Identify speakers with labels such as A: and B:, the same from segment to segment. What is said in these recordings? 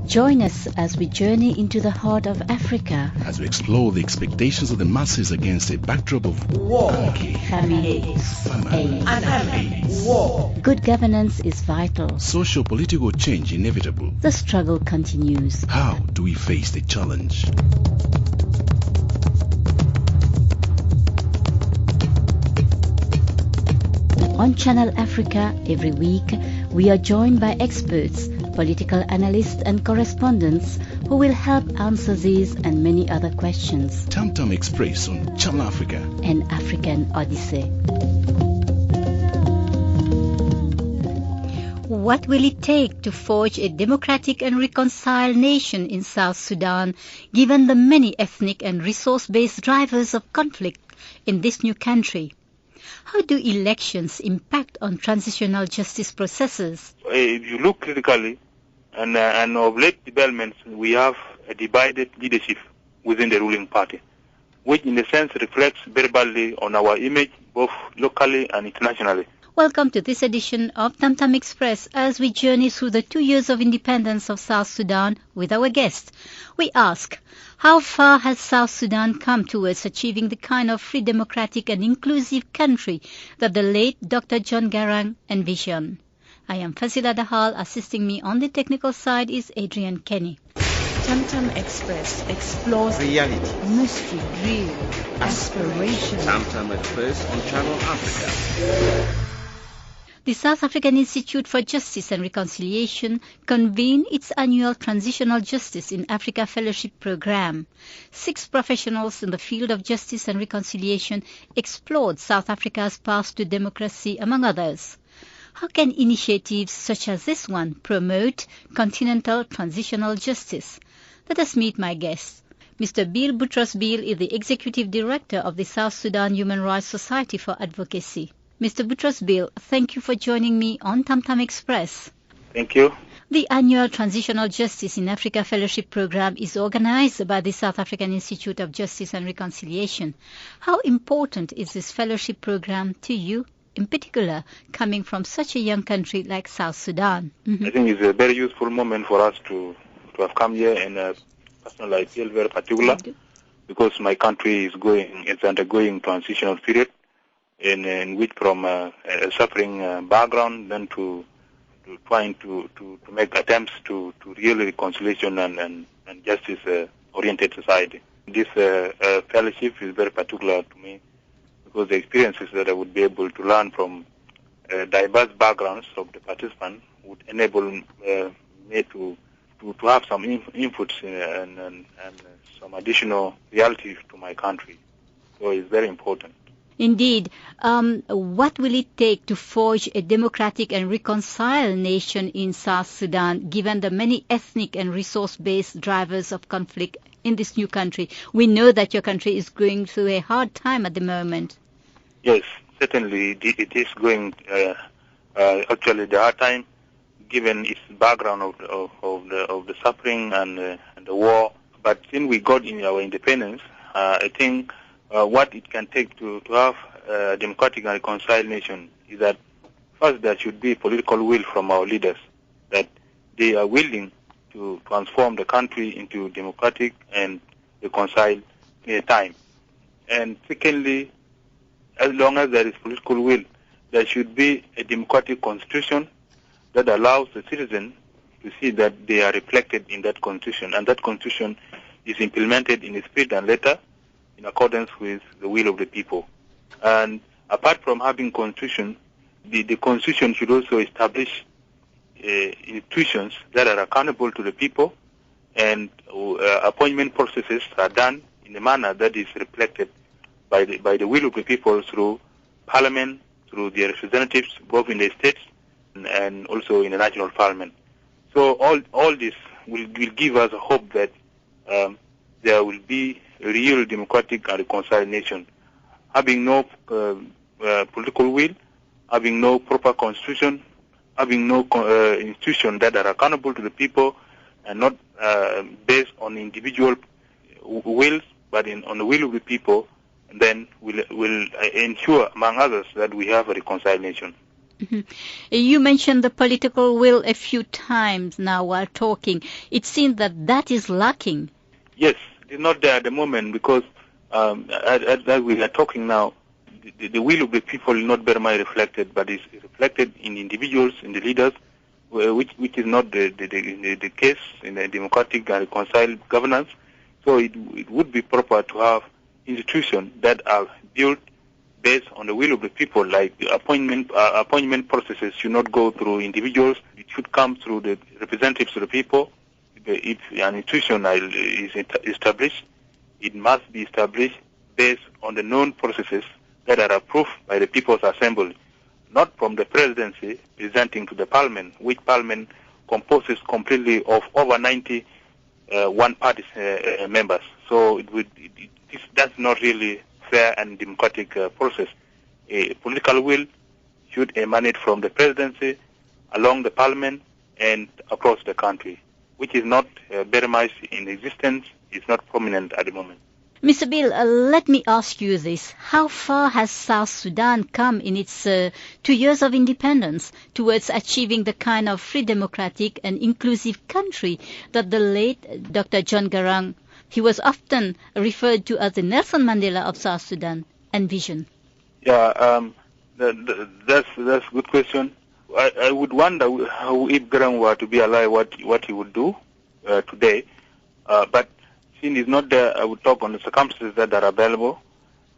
A: Join us as we journey into the heart of Africa.
B: As we explore the expectations of the masses against a backdrop of
C: war,
A: famine,
C: AIDS, war.
A: Good governance is vital.
B: Socio-political change inevitable.
A: The struggle continues.
B: How do we face the challenge?
A: On Channel Africa, every week, we are joined by experts, political analysts and correspondents who will help answer these and many other questions.
B: Tam Tam Express on Channel Africa.
A: An African Odyssey. What will it take to forge a democratic and reconciled nation in South Sudan, given the many ethnic and resource-based drivers of conflict in this new country? How do elections impact on transitional justice processes?
D: If you look critically, and of late developments, we have a divided leadership within the ruling party, which in a sense reflects very badly on our image, both locally and internationally.
A: Welcome to this edition of Tam Tam Express as we journey through the 2 years of independence of South Sudan with our guest. We ask, how far has South Sudan come towards achieving the kind of free, democratic and inclusive country that the late Dr. John Garang envisioned? I am Fazila Dahal. Assisting me on the technical side is Adrian Kenny.
E: Tam Tam Express explores
C: reality,
E: mystery, dream, aspiration.
C: Tam Tam Express on Channel Africa.
A: The South African Institute for Justice and Reconciliation convened its annual Transitional Justice in Africa Fellowship Program. 6 professionals in the field of justice and reconciliation explored South Africa's path to democracy, among others. How can initiatives such as this one promote continental transitional justice? Let us meet my guest. Mr. Bill Boutros-Bill is the Executive Director of the South Sudan Human Rights Society for Advocacy. Mr. Boutros-Bill, thank you for joining me on Tam Tam Express.
D: Thank you.
A: The annual Transitional Justice in Africa Fellowship Program is organized by the South African Institute of Justice and Reconciliation. How important is this fellowship program to you, in particular, coming from such a young country like South Sudan?
D: I think it's a very useful moment for us to have come here, and personally I feel very particular because my country is undergoing transitional period. In which from a suffering background, then to trying to make attempts to real reconciliation and justice-oriented society. This fellowship is very particular to me because the experiences that I would be able to learn from diverse backgrounds of the participants would enable me to have some inputs and some additional reality to my country. So it's very important.
A: Indeed. What will it take to forge a democratic and reconciled nation in South Sudan, given the many ethnic and resource-based drivers of conflict in this new country? We know that your country is going through a hard time at the moment.
D: Yes, certainly it is going actually the hard time, given its background of the suffering and the war. But since we got in our independence, I think what it can take to have a democratic and reconciled nation is that first there should be political will from our leaders, that they are willing to transform the country into democratic and reconciled in a time. And secondly, as long as there is political will, there should be a democratic constitution that allows the citizen to see that they are reflected in that constitution, and that constitution is implemented in spirit and letter in accordance with the will of the people. And apart from having constitution, the constitution should also establish institutions that are accountable to the people, and appointment processes are done in a manner that is reflected by the will of the people through parliament, through their representatives, both in the states and also in the national parliament. So all this will give us a hope that there will be a real democratic and reconciled nation. Having no political will, having no proper constitution, having no institution that are accountable to the people and not based on individual wills, but on the will of the people, and then will ensure, among others, that we have a reconciled nation.
A: Mhm. You mentioned the political will a few times now while talking. It seems that is lacking.
D: Yes, it is not there at the moment because as we are talking now, the will of the people is not very much reflected, but is reflected in individuals, in the leaders, which is not the case in a democratic and reconciled governance. So it would be proper to have institutions that are built based on the will of the people, like the appointment processes should not go through individuals. It should come through the representatives of the people. If an institution is established, it must be established based on the known processes that are approved by the People's Assembly, not from the presidency presenting to the parliament, which parliament composes completely of over 90 one-party members. So that's not really fair and democratic process. A political will should emanate from the presidency, along the parliament, and across the country, which is not very much in existence, is not prominent at the moment.
A: Mr. Bill, let me ask you this. How far has South Sudan come in its 2 years of independence towards achieving the kind of free, democratic and inclusive country that the late Dr. John Garang, he was often referred to as the Nelson Mandela of South Sudan, envisioned?
D: Yeah, that's a good question. I would wonder how, if Garang were to be alive, what he would do today. But since he's not there, I would talk on the circumstances that are available.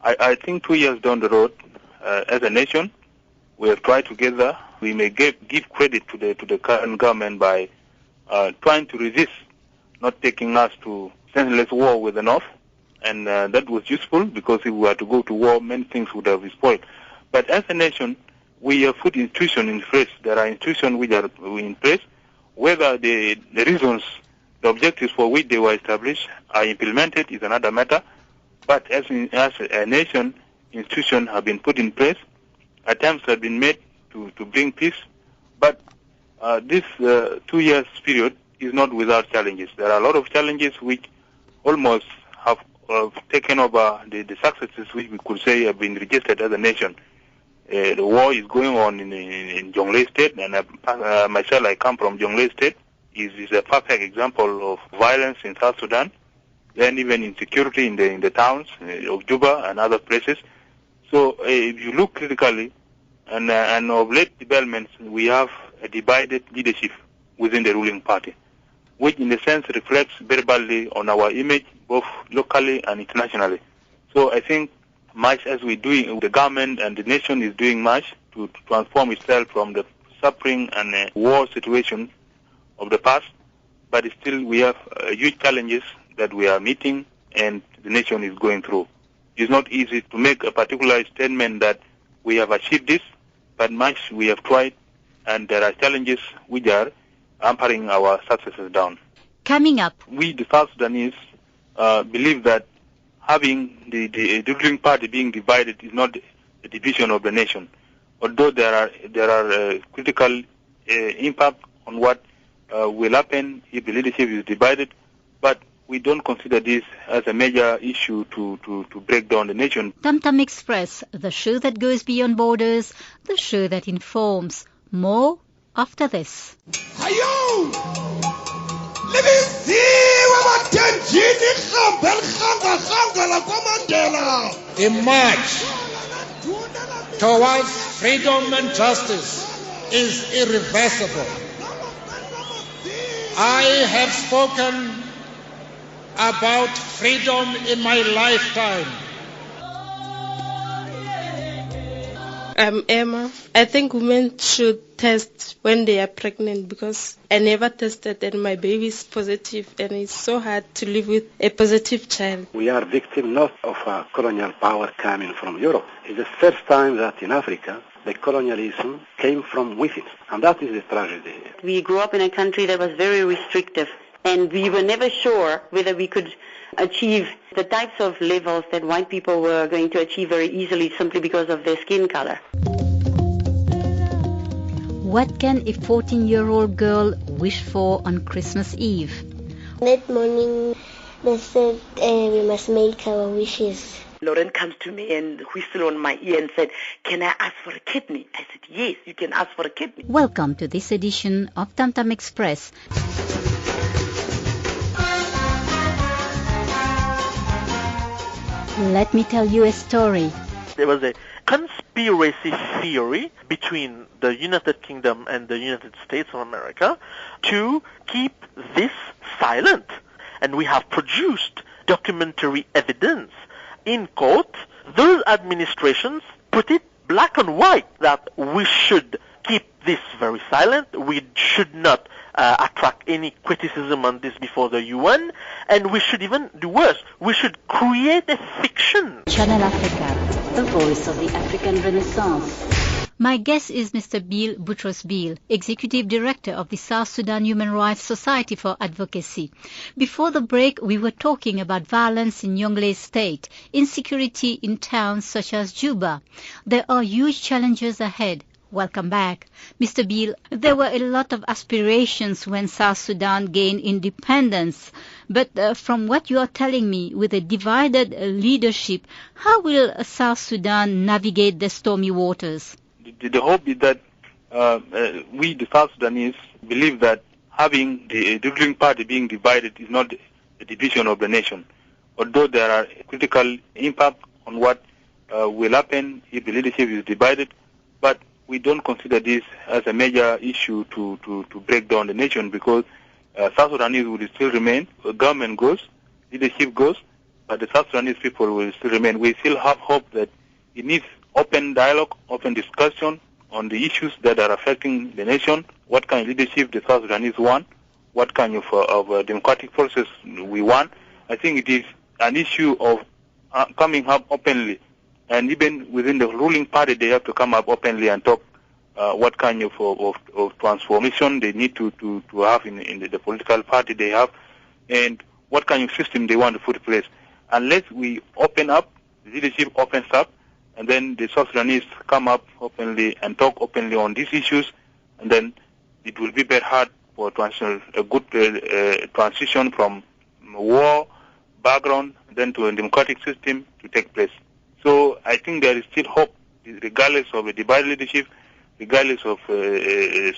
D: I think 2 years down the road, as a nation, we have tried together. We may give credit to the current government by trying to resist not taking us to senseless war with the North, and that was useful because if we were to go to war, many things would have been spoiled. But as a nation, we have put institutions in place. There are institutions which are in place. Whether the reasons, the objectives for which they were established are implemented is another matter. But as a nation, institutions have been put in place. Attempts have been made to bring peace. But this 2 years period is not without challenges. There are a lot of challenges which almost have taken over the successes which we could say have been registered as a nation. The war is going on in Jonglei State, and myself, I come from Jonglei State. Is a perfect example of violence in South Sudan, then even insecurity in the towns of Juba and other places. So if you look critically, and of late developments, we have a divided leadership within the ruling party, which in a sense reflects very badly on our image, both locally and internationally. So I think much as we're doing, the government and the nation is doing much to transform itself from the suffering and war situation of the past, but still we have huge challenges that we are meeting and the nation is going through. It's not easy to make a particular statement that we have achieved this, but much we have tried, and there are challenges which are hampering our successes down.
A: Coming up,
D: we, the South Sudanese, believe that having the ruling party being divided is not a division of the nation, although there are critical impact on what will happen if the leadership is divided, but we don't consider this as a major issue to break down the nation.
A: Tam Express, the show that goes beyond borders, the show that informs. More after this.
F: A march towards freedom and justice is irreversible. I have spoken about freedom in my lifetime.
G: I'm Emma. I think women should test when they are pregnant because I never tested and my baby is positive and it's so hard to live with a positive child.
H: We are victims not of a colonial power coming from Europe. It's the first time that in Africa the colonialism came from within, and that is the tragedy.
I: We grew up in a country that was very restrictive, and we were never sure whether we could achieve the types of levels that white people were going to achieve very easily simply because of their skin color.
A: What can a 14-year-old girl wish for on Christmas Eve?
J: That morning, they said we must make our wishes. Lauren comes to me and whistled on my ear and said, "Can I ask for a kidney?" I said, "Yes, you can ask for a kidney."
A: Welcome to this edition of Tamtam Express. Let me tell you a story.
K: There was a conspiracy theory between the United Kingdom and the United States of America to keep this silent. And we have produced documentary evidence in court. Those administrations put it black and white that we should keep this very silent. We should not attract any criticism on this before the UN, and we should even do worse. We should create a fiction.
A: Channel Africa, the voice of the African Renaissance. My guest is Mr. Bill Boutros-Bill, Executive Director of the South Sudan Human Rights Society for Advocacy. Before the break, we were talking about violence in Jonglei State, insecurity in towns such as Juba. There are huge challenges ahead. Welcome back. Mr. Bill, there were a lot of aspirations when South Sudan gained independence. But from what you are telling me, with a divided leadership, how will South Sudan navigate the stormy waters?
D: The hope is that we, the South Sudanese, believe that having the ruling party being divided is not a division of the nation. Although there are critical impact on what will happen if the leadership is divided, but we don't consider this as a major issue to break down the nation, because South Sudanese will still remain. Government goes, leadership goes, but the South Sudanese people will still remain. We still have hope that it needs open dialogue, open discussion on the issues that are affecting the nation. What kind of leadership the South Sudanese want? What kind of democratic process we want? I think it is an issue of coming up openly. And even within the ruling party, they have to come up openly and talk what kind of transformation they need to have in the political party they have, and what kind of system they want to put in place. Unless we open up, the leadership opens up, and then the South Sudanese come up openly and talk openly on these issues, and then it will be very hard for a good transition from war background then to a democratic system to take place. So I think there is still hope, regardless of a divided leadership, regardless of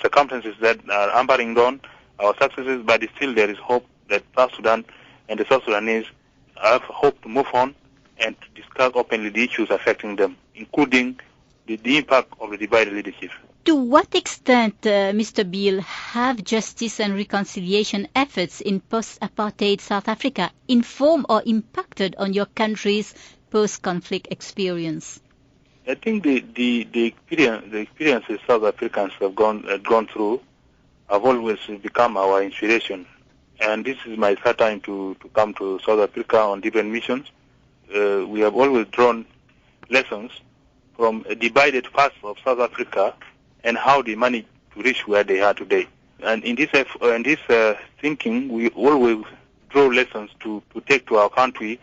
D: circumstances that are hampering down our successes, but still there is hope that South Sudan and the South Sudanese have hope to move on and to discuss openly the issues affecting them, including the impact of the divided leadership.
A: To what extent, Mr. Bill, have justice and reconciliation efforts in post-apartheid South Africa informed or impacted on your country's post-conflict experience?
D: I think the experiences South Africans have gone through have always become our inspiration. And this is my third time to come to South Africa on different missions. We have always drawn lessons from a divided past of South Africa and how they managed to reach where they are today. And in this thinking, we always draw lessons to take to our country,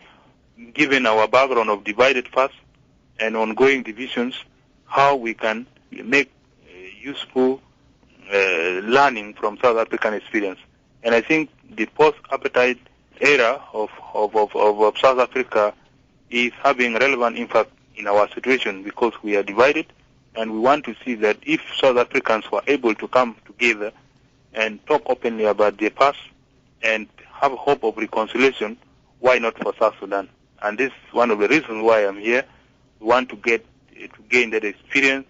D: given our background of divided past and ongoing divisions, how we can make useful learning from South African experience. And I think the post-apartheid era of South Africa is having relevant impact in our situation, because we are divided, and we want to see that if South Africans were able to come together and talk openly about their past and have hope of reconciliation, why not for South Sudan? And this is one of the reasons why I'm here. We want to gain that experience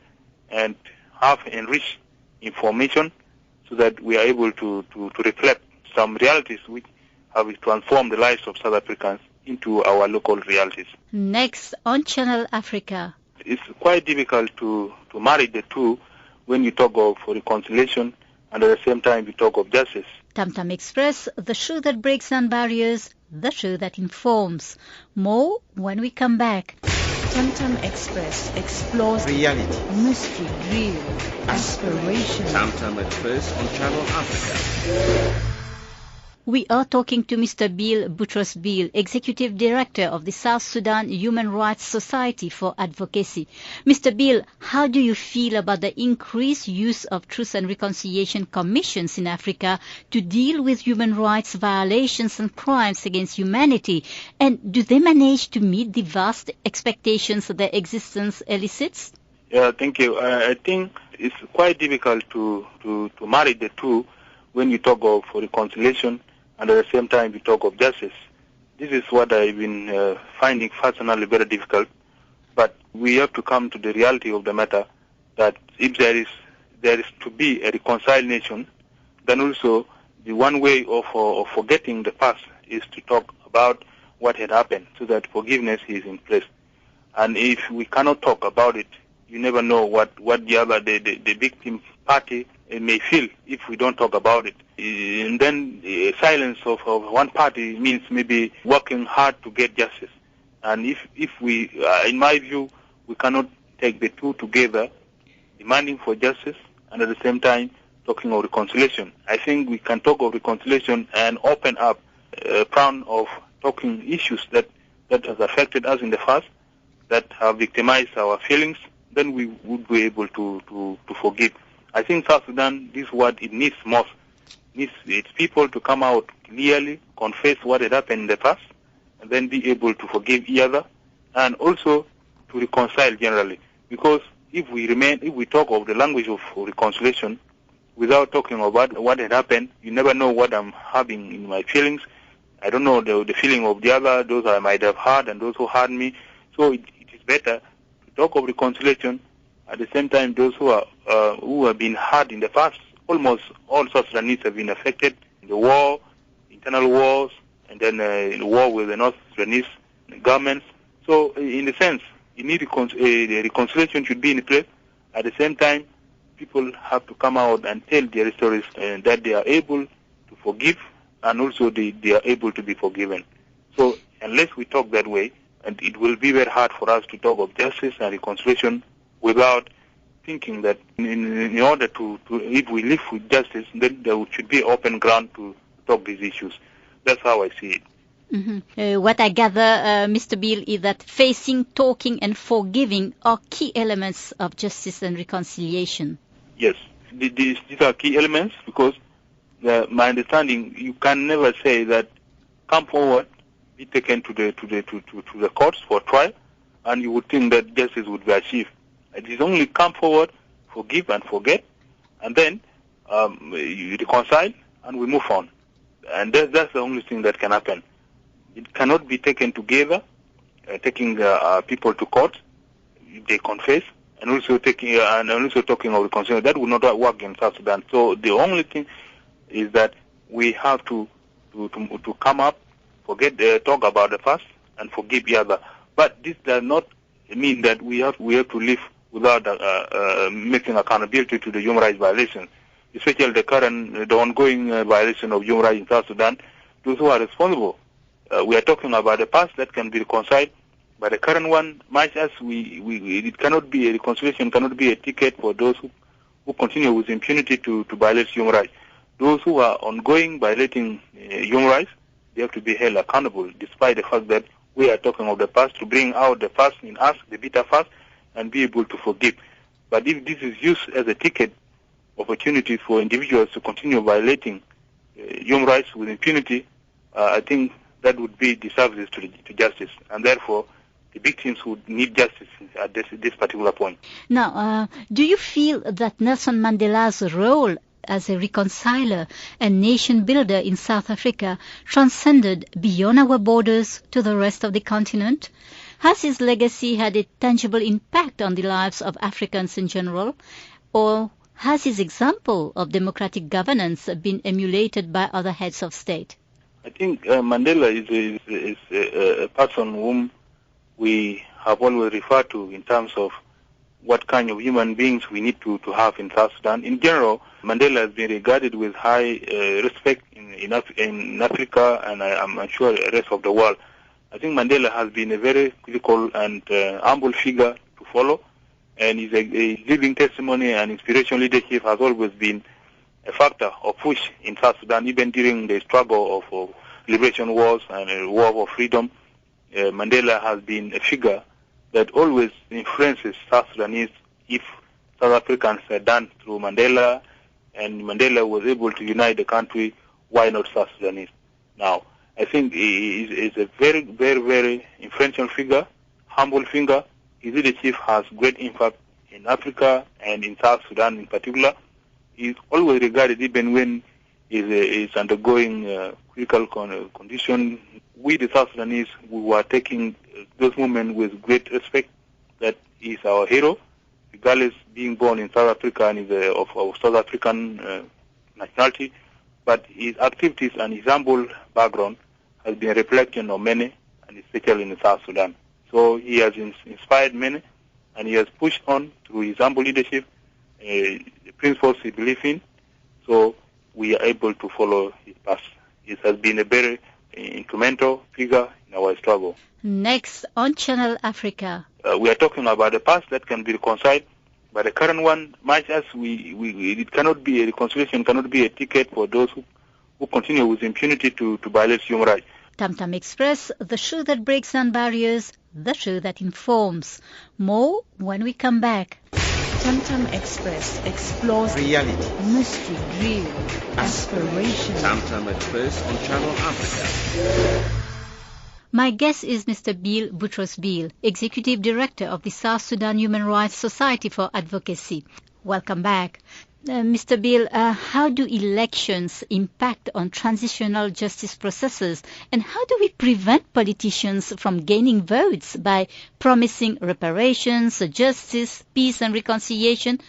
D: and have enriched information so that we are able to reflect some realities which have transformed the lives of South Africans into our local realities.
A: Next on Channel Africa.
D: It's quite difficult to marry the two when you talk of reconciliation and at the same time you talk of justice.
A: Tamtam Express, the show that breaks down barriers, the show that informs. More when we come back.
E: Tamtam Express explores
C: reality,
E: mystery, real, aspiration.
C: Tamtam Express on Channel Africa.
A: We are talking to Mr. Bill Boutros-Bill, Executive Director of the South Sudan Human Rights Society for Advocacy. Mr. Bill, how do you feel about the increased use of Truth and Reconciliation Commissions in Africa to deal with human rights violations and crimes against humanity? And do they manage to meet the vast expectations their existence elicits?
D: Yeah, thank you. I think it's quite difficult to marry the two when you talk of reconciliation and at the same time you talk of justice. This is what I've been finding personally very difficult. But we have to come to the reality of the matter that if there is to be a reconciled nation, then also the one way of forgetting the past is to talk about what had happened so that forgiveness is in place. And if we cannot talk about it, you never know what the victim party may feel if we don't talk about it. And then the silence of one party means maybe working hard to get justice. And if we, in my view, we cannot take the two together, demanding for justice and at the same time talking of reconciliation. I think we can talk of reconciliation and open up a plan of talking issues that has affected us in the past, that have victimized our feelings, then we would be able to forgive. I think South Sudan, this is what it needs most. It needs its people to come out clearly, confess what had happened in the past, and then be able to forgive each other, and also to reconcile generally. Because if we talk of the language of reconciliation without talking about what had happened, you never know what I'm having in my feelings. I don't know the feeling of the other, those I might have hurt and those who hurt me. So it is better to talk of reconciliation. At the same time, those who have been hurt in the past, almost all South Sudanese have been affected in the war, internal wars, and then in the war with the North Sudanese governments. So, in a sense, you need the reconciliation should be in place. At the same time, people have to come out and tell their stories that they are able to forgive, and also they are able to be forgiven. So, unless we talk that way, and it will be very hard for us to talk of justice and reconciliation without thinking that in order to if we live with justice, then there should be open ground to talk these issues. That's how I see it.
A: Mm-hmm. What I gather, Mr. Bill, is that facing, talking, and forgiving are key elements of justice and reconciliation.
D: Yes, these are key elements because my understanding, you can never say that come forward, be taken to the courts for trial, and you would think that justice would be achieved. It is only come forward, forgive and forget, and then you reconcile and we move on. And that's the only thing that can happen. It cannot be taken together, taking people to court, they confess, and also talking of reconciliation. That would not work in South Sudan. So the only thing is that we have to come up, talk about the past, and forgive the other. But this does not mean that we have to live without making accountability to the human rights violations, especially the ongoing violation of human rights in South Sudan. Those who are responsible. We are talking about the past that can be reconciled, but the current one, much as it cannot be a reconciliation, cannot be a ticket for those who continue with impunity to violate human rights. Those who are ongoing violating human rights, they have to be held accountable, despite the fact that we are talking of the past, to bring out the past in us, the bitter past, and be able to forgive. But if this is used as a ticket, opportunity for individuals to continue violating human rights with impunity, I think that would be disservice to justice, and therefore the victims would need justice at this particular point.
A: Now, do you feel that Nelson Mandela's role as a reconciler and nation builder in South Africa transcended beyond our borders to the rest of the continent? Has his legacy had a tangible impact on the lives of Africans in general, or has his example of democratic governance been emulated by other heads of state?
D: I think Mandela is a person whom we have always referred to in terms of what kind of human beings we need to have in South Sudan. In general, Mandela has been regarded with high respect in Africa, and I'm sure the rest of the world. I think Mandela has been a very critical and humble figure to follow, and is a living testimony and inspirational leadership has always been a factor or push in South Sudan, even during the struggle of liberation wars and war of freedom. Mandela has been a figure that always influences South Sudanese. If South Africans are done through Mandela, and Mandela was able to unite the country, why not South Sudanese? Now, I think he is a very, very, very influential figure, humble figure. His leadership has great impact in Africa and in South Sudan in particular. He's always regarded, even when he's undergoing critical condition. We, the South Sudanese, we were taking those moments with great respect. That he's our hero, regardless being born in South Africa and is of South African nationality. But his activities and his humble background has been a reflection of many, and especially in South Sudan. So he has inspired many, and he has pushed on through his humble leadership the principles he believes in. So we are able to follow his path. He has been a very instrumental figure in our struggle.
A: Next on Channel Africa.
D: We are talking about the past that can be reconciled, but the current one, much as it cannot be a reconciliation, cannot be a ticket for those who continue with impunity to violate human rights.
A: Tamtam Express, the show that breaks down barriers, the show that informs. More when we come back.
E: Tamtam Express explores
C: reality,
E: mystery, dream, aspiration.
C: Tamtam Express on Channel Africa.
A: My guest is Mr. Bill Boutros-Bill, Executive Director of the South Sudan Human Rights Society for Advocacy. Welcome back. Mr. Bill, how do elections impact on transitional justice processes, and how do we prevent politicians from gaining votes by promising reparations, justice, peace and reconciliation,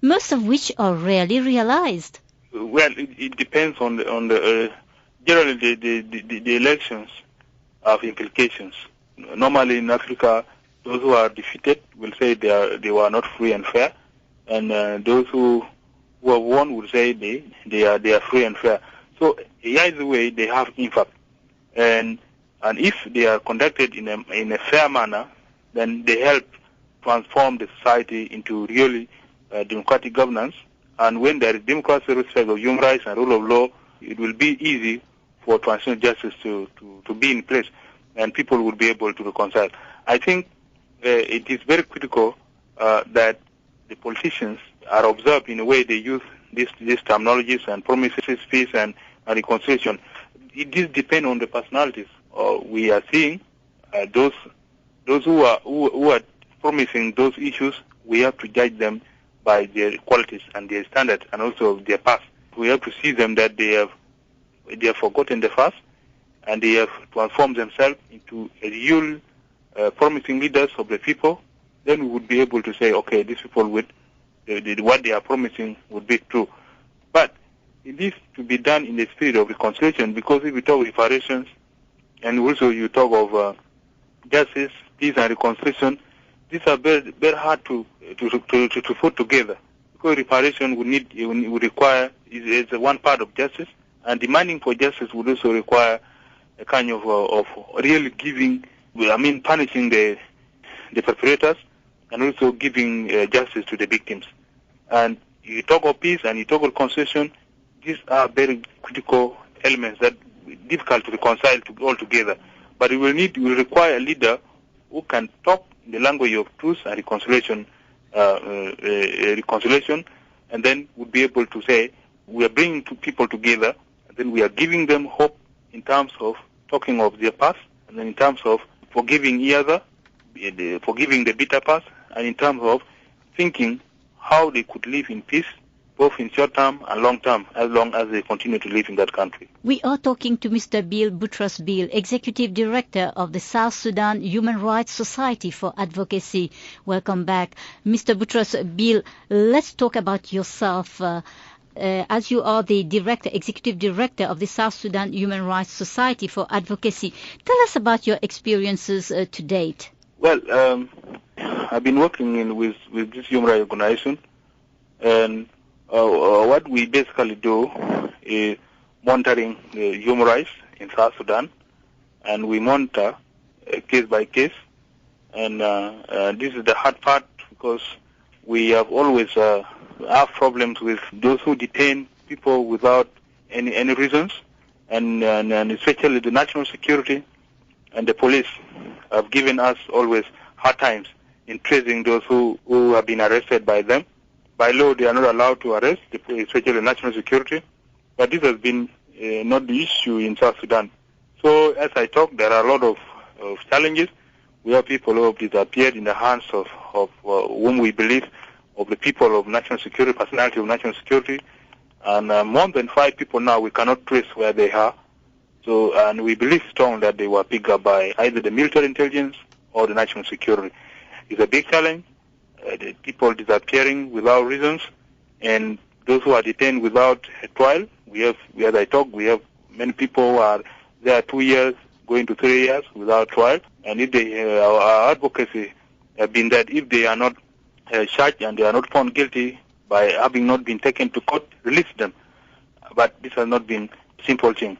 A: most of which are rarely realized?
D: Well, it depends on the generally the elections have implications. Normally in Africa, those who are defeated will say they were not free and fair, and those who have won will say they are free and fair. So either way, they have impact, and if they are conducted in a fair manner, then they help transform the society into really democratic governance. And when there is democracy, respect of human rights and rule of law, it will be easy for transitional justice to be in place, and people will be able to reconcile. I think it is very critical that the politicians are observed in a way they use these terminologies and promises, peace and reconciliation. It depends on the personalities. We are seeing those who are promising those issues. We have to judge them by their qualities and their standards, and also their past. We have to see them that they have forgotten the past, and they have transformed themselves into a real promising leaders of the people. Then we would be able to say, okay, these people what they are promising would be true. But it needs to be done in the spirit of reconciliation, because if we talk reparations, and also you talk of justice, peace and reconciliation, these are very, very hard to put together, because reparation would require is one part of justice, and demanding for justice would also require a kind of really punishing the perpetrators, and also giving justice to the victims. And you talk of peace and you talk of reconciliation, these are very critical elements that are difficult to reconcile all together. But it will require a leader who can talk in the language of truth and reconciliation, and then would be able to say, we are bringing two people together, and then we are giving them hope in terms of talking of their past, and then in terms of forgiving each other, forgiving the bitter past, and in terms of thinking how they could live in peace, both in short term and long term, as long as they continue to live in that country.
A: We are talking to Mr. Bill Boutros-Bill, Executive Director of the South Sudan Human Rights Society for Advocacy. Welcome back. Mr. Boutros-Bill, let's talk about yourself. As you are the Executive Director of the South Sudan Human Rights Society for Advocacy, tell us about your experiences to date.
D: Well, I've been working with this human rights organization, and what we basically do is monitoring the human rights in South Sudan, and we monitor case by case. And this is the hard part, because we have always have problems with those who detain people without any reasons, and especially the national security and the police have given us always hard times in tracing those who have been arrested by them. By law, they are not allowed to arrest, especially national security, but this has been not the issue in South Sudan. So as I talk, there are a lot of challenges. We have people who have disappeared in the hands of whom we believe of the people of national security, personality of national security, and more than 5 people now we cannot trace where they are. So, and we believe strongly that they were picked up by either the military intelligence or the national security. It's a big challenge. The people disappearing without reasons, and those who are detained without a trial. As I talk, we have many people who are there 2 years, going to 3 years without trial. And if our advocacy has been that if they are not charged and they are not found guilty by having not been taken to court, release them. But this has not been a simple thing.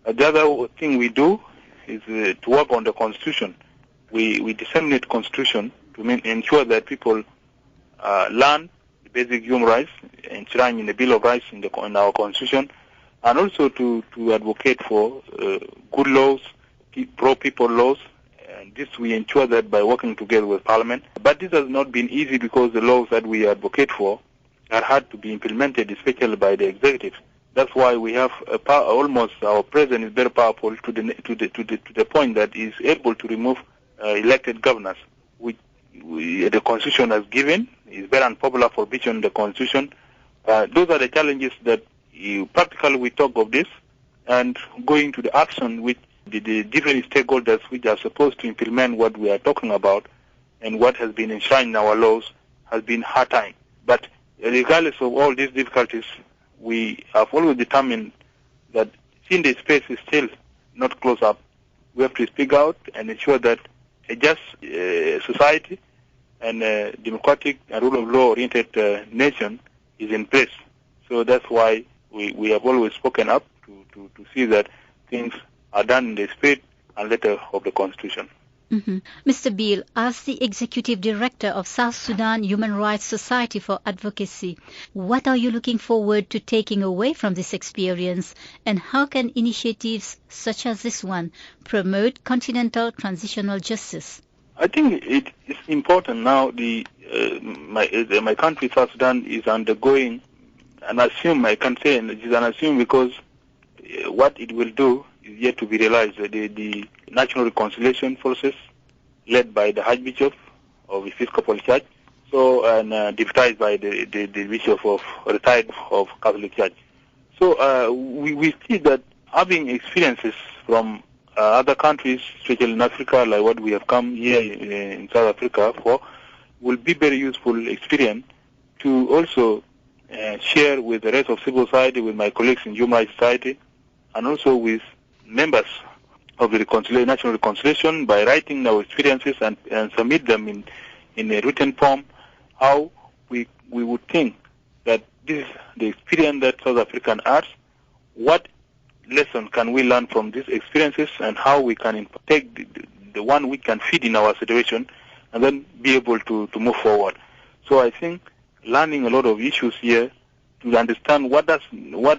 D: The other thing we do is to work on the Constitution. We disseminate Constitution to ensure that people learn the basic human rights enshrined in the Bill of Rights in our Constitution, and also to advocate for good laws, pro-people laws. And this we ensure that by working together with Parliament. But this has not been easy because the laws that we advocate for are hard to be implemented, especially by the executive. That's why we have almost our president is very powerful to the point that he is able to remove elected governors, which the Constitution has given. Is very unpopular provision in the Constitution. Those are the challenges that practically we talk of this, and going to the action which the different stakeholders which are supposed to implement what we are talking about and what has been enshrined in our laws has been hard time. But regardless of all these difficulties, we have always determined that since the space is still not closed up, we have to speak out and ensure that a just society and a democratic and rule of law oriented nation is in place. So that's why we have always spoken up to see that things are done in the spirit and letter of the Constitution.
A: Mm-hmm. Mr. Beale, as the Executive Director of South Sudan Human Rights Society for Advocacy, what are you looking forward to taking away from this experience, and how can initiatives such as this one promote continental transitional justice?
D: I think it is important now. My country, South Sudan, is undergoing an assume. I can say it is an assume because what it will do is yet to be realized. The national reconciliation process led by the Archbishop of Episcopal Church, and deputized by the Bishop of retired of Catholic Church. So we see that having experiences from other countries, especially in Africa, like what we have come here in South Africa for, will be very useful experience to also share with the rest of civil society, with my colleagues in Human Rights Society, and also with members of the national reconciliation by writing our experiences and submit them in a written form, how we would think that this is the experience that South African has, what lesson can we learn from these experiences, and how we can take the one we can fit in our situation and then be able to move forward. So I think learning a lot of issues here to understand what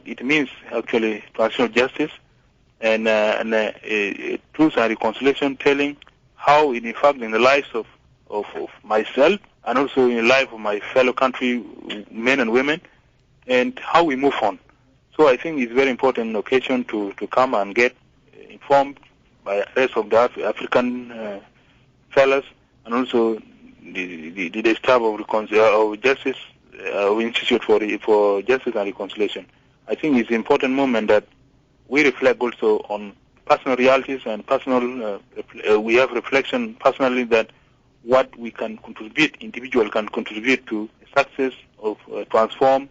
D: it means actually transitional justice and truth and reconciliation, telling how in fact in the lives of myself and also in the life of my fellow country men and women, and how we move on. So I think it's very important occasion to come and get informed by the rest of the African fellows, and also the staff of Justice Institute for Justice and Reconciliation. I think it's an important moment that we reflect also on personal realities and personal. We have reflection personally that what we can contribute, individual can contribute to the success of transform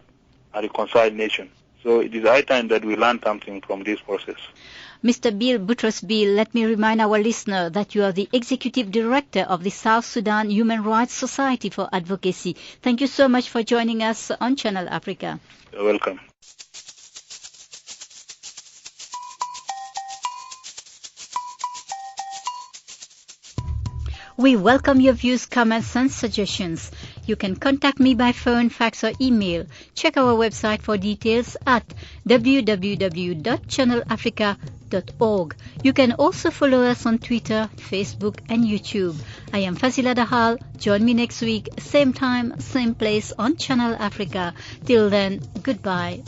D: and reconcile nation. So it is high time that we learn something from this process.
A: Mr. Beale, Boutros Beale, let me remind our listener that you are the Executive Director of the South Sudan Human Rights Society for Advocacy. Thank you so much for joining us on Channel Africa.
D: You're welcome.
A: We welcome your views, comments and suggestions. You can contact me by phone, fax or email. Check our website for details at www.channelafrica.org. You can also follow us on Twitter, Facebook and YouTube. I am Fazila Dahal. Join me next week, same time, same place on Channel Africa. Till then, goodbye.